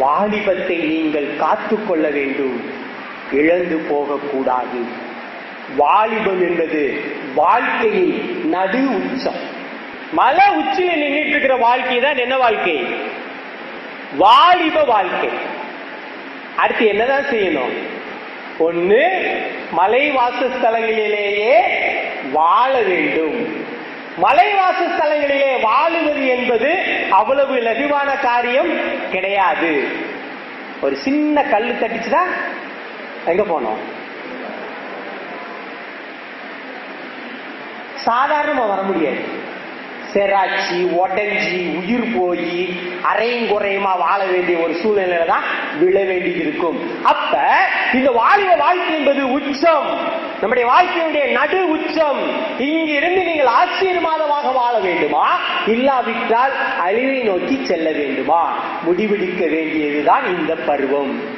வாலிபத்தை நீங்கள் காத்துக்கொள்ள வேண்டும், இழந்து போகக்கூடாது. வாலிபம் என்பது வாழ்க்கையின் நடு உச்சம். மலை உச்சியில நின்றுட்டு இருக்கிற வாழ்க்கை தான் என்ன வாழ்க்கை? வாலிப வாழ்க்கை. அடுத்து என்னதான் செய்யணும்? ஒண்ணு, மலை வாசஸ்தலங்களிலேயே வாழ வேண்டும். மலை வாசஸ்தலங்களிலே வாழுவது என்பது அவ்வளவு லகுவான காரியம் கிடையாது. ஒரு சின்ன கல்லு தட்டிச்சுதா எங்க போனோம்? சாதாரணமா வர முடியாது. செராச்சி உடஞ்சி உயிர் போய் அரையும் குறையுமா வாழ வேண்டிய ஒரு சூழ்நிலையில தான் விழ வேண்டியது இருக்கும். அப்ப இந்த வாலிப வாழ்க்கை என்பது உச்சம், நம்முடைய வாழ்க்கையுடைய நடு உச்சம். இங்கிருந்து நீங்கள் ஆச்சரியமானதாக வாழ வேண்டுமா, இல்லாவிட்டால் அழிவை நோக்கி செல்ல வேண்டுமா? முடிவெடுக்க வேண்டியதுதான் இந்த பருவம்.